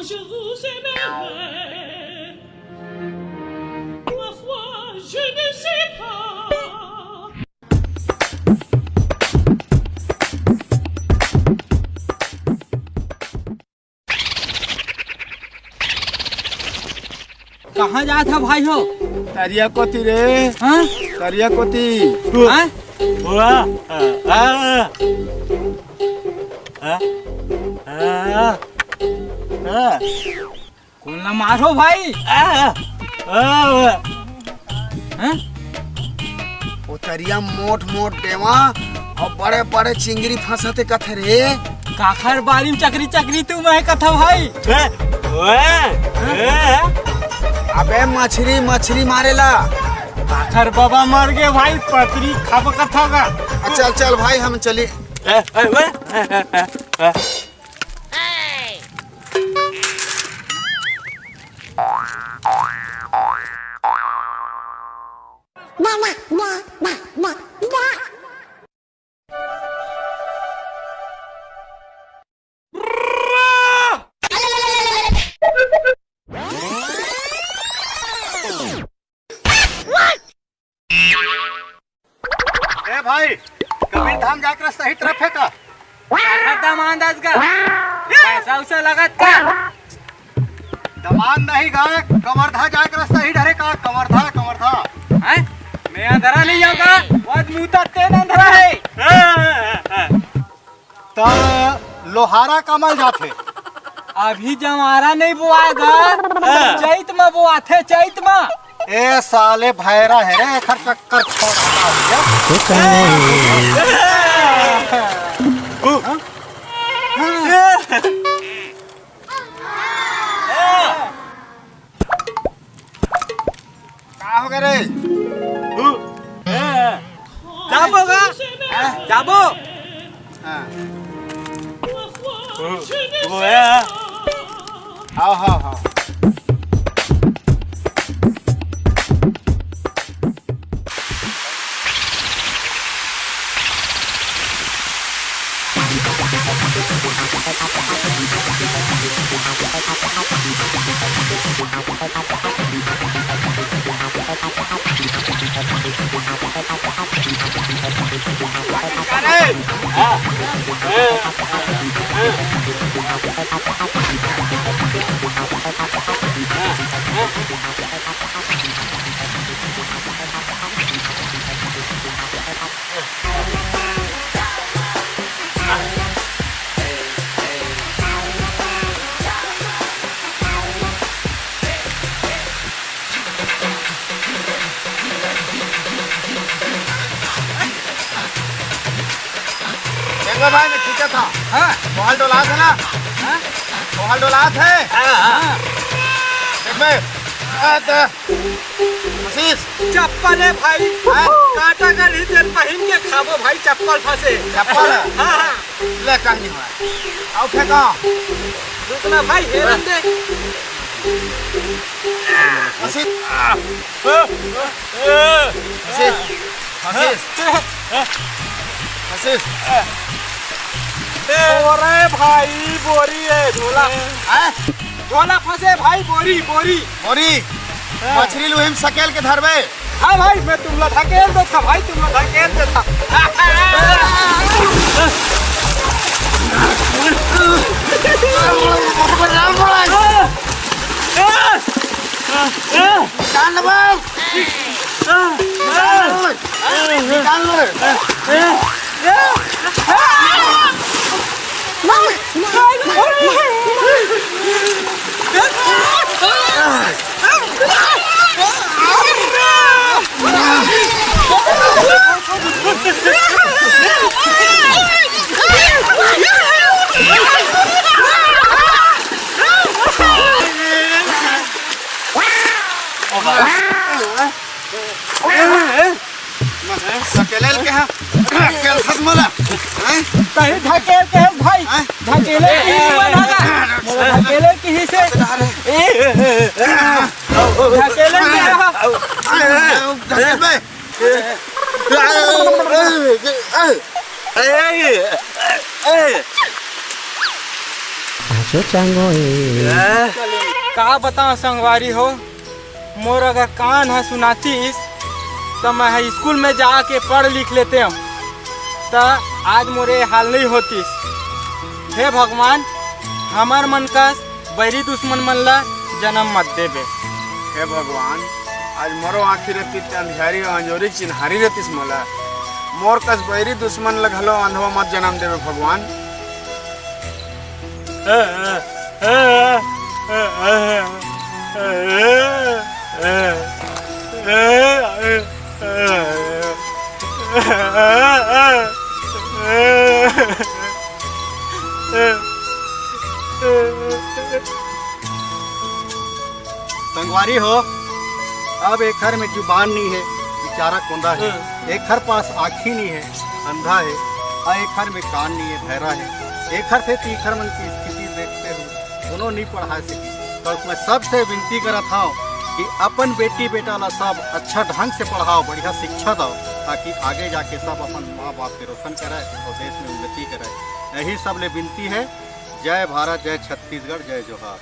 je vous aimerai. Ma foi, je ne sais pas. कहाँ जा था भाई हो? तरिया कोती रे। हाँ? तरिया कोती। हाँ? कौन ना मारो भाई? हाँ? वो तरिया मोट मोट डेवा और बड़े बड़े चिंगरी फंसते कथे रे। काखर बारी में चक्री चक्री तू मैं कथा भाई। अबे मछली मछली मारेला। काखर बाबा मर गए भाई, पतरी खाब कथा का। चल चल भाई हम चली। भाई कबीर धाम जाकर सही तरफ है का दमांदाज का पैसा उसे लगत का दमान नहीं गा कवर्धा जाकर सही ढरे का कवर्धा कवर्धा हैं? मैं अंधरा नहीं होगा, बहुत मुंह तेन अंधरा है। तो लोहारा कमल जाते अभी जमारा नहीं बुआएगा, चैत में बुआते चैत में। ए साले भैरा है रे खर चक्कर क्या हो गया रे? जाबोगा? जाबो? हाँ हाँ हाँ भाई मैं खींचा था। हाँ? कोहल डोला था ना? हाँ? कोहल डोला है। हाँ। देख बे। चप्पल है भाई। हाँ? काटा का रीजन पहन के खाबो भाई, चप्पल फंसे। चप्पल है? हाँ। ले कहीं नहीं हुआ। आओ फेंको। रुकना भाई, हेरन दे। मसीद। बोरे भाई बोरी है झोला। झोला फंसे भाई, बोरी बोरी बोरी मछली लुहिम सकेल के धरबे। हाँ भाई मैं तुमला धकेल दो था भाई, तुमला धकेल दो था। सकेल के है सकेल खसमला हैं कहीं धकेल के है भाई, धकेले की ही बनेगा, धकेले की ही से धकेले के धकेल बे का बताओ संगवारी हो, मोर अगर कान है सुनातीस तो मैं स्कूल में जाके पढ़ लिख लेते हम, तो आज मोरे हाल नहीं होतीस। हे भगवान, हमार मन का बैरी दुश्मन मन ला जन्म मत देबे। हे भगवान, आज मोरो आँखी रहती अंधियारी अंजोरी चिन्हारी रहतीस मोला, मोर कस बैरी दुश्मन लगलो अंधवा मत जन्म देवे भगवान। संगवारी हो, अब एक घर में जुबान नहीं है, बेचारा कोंदा है। एक घर पास आँखी नहीं है, अंधा है। और एक घर में कान नहीं है, बहरा है। एक घर से तीखर मन की स्थिति देखते हुए दोनों नहीं पढ़ा सकी। तो मैं सबसे विनती करत हूँ कि अपन बेटी बेटा ला सब अच्छा ढंग से पढ़ाओ, बढ़िया शिक्षा दो, ताकि आगे जाके सब अपन माँ बाप के रोशन करे और देश में उन्नति करे। यही सब ले विनती है। जय भारत, जय छत्तीसगढ़, जय जोहार।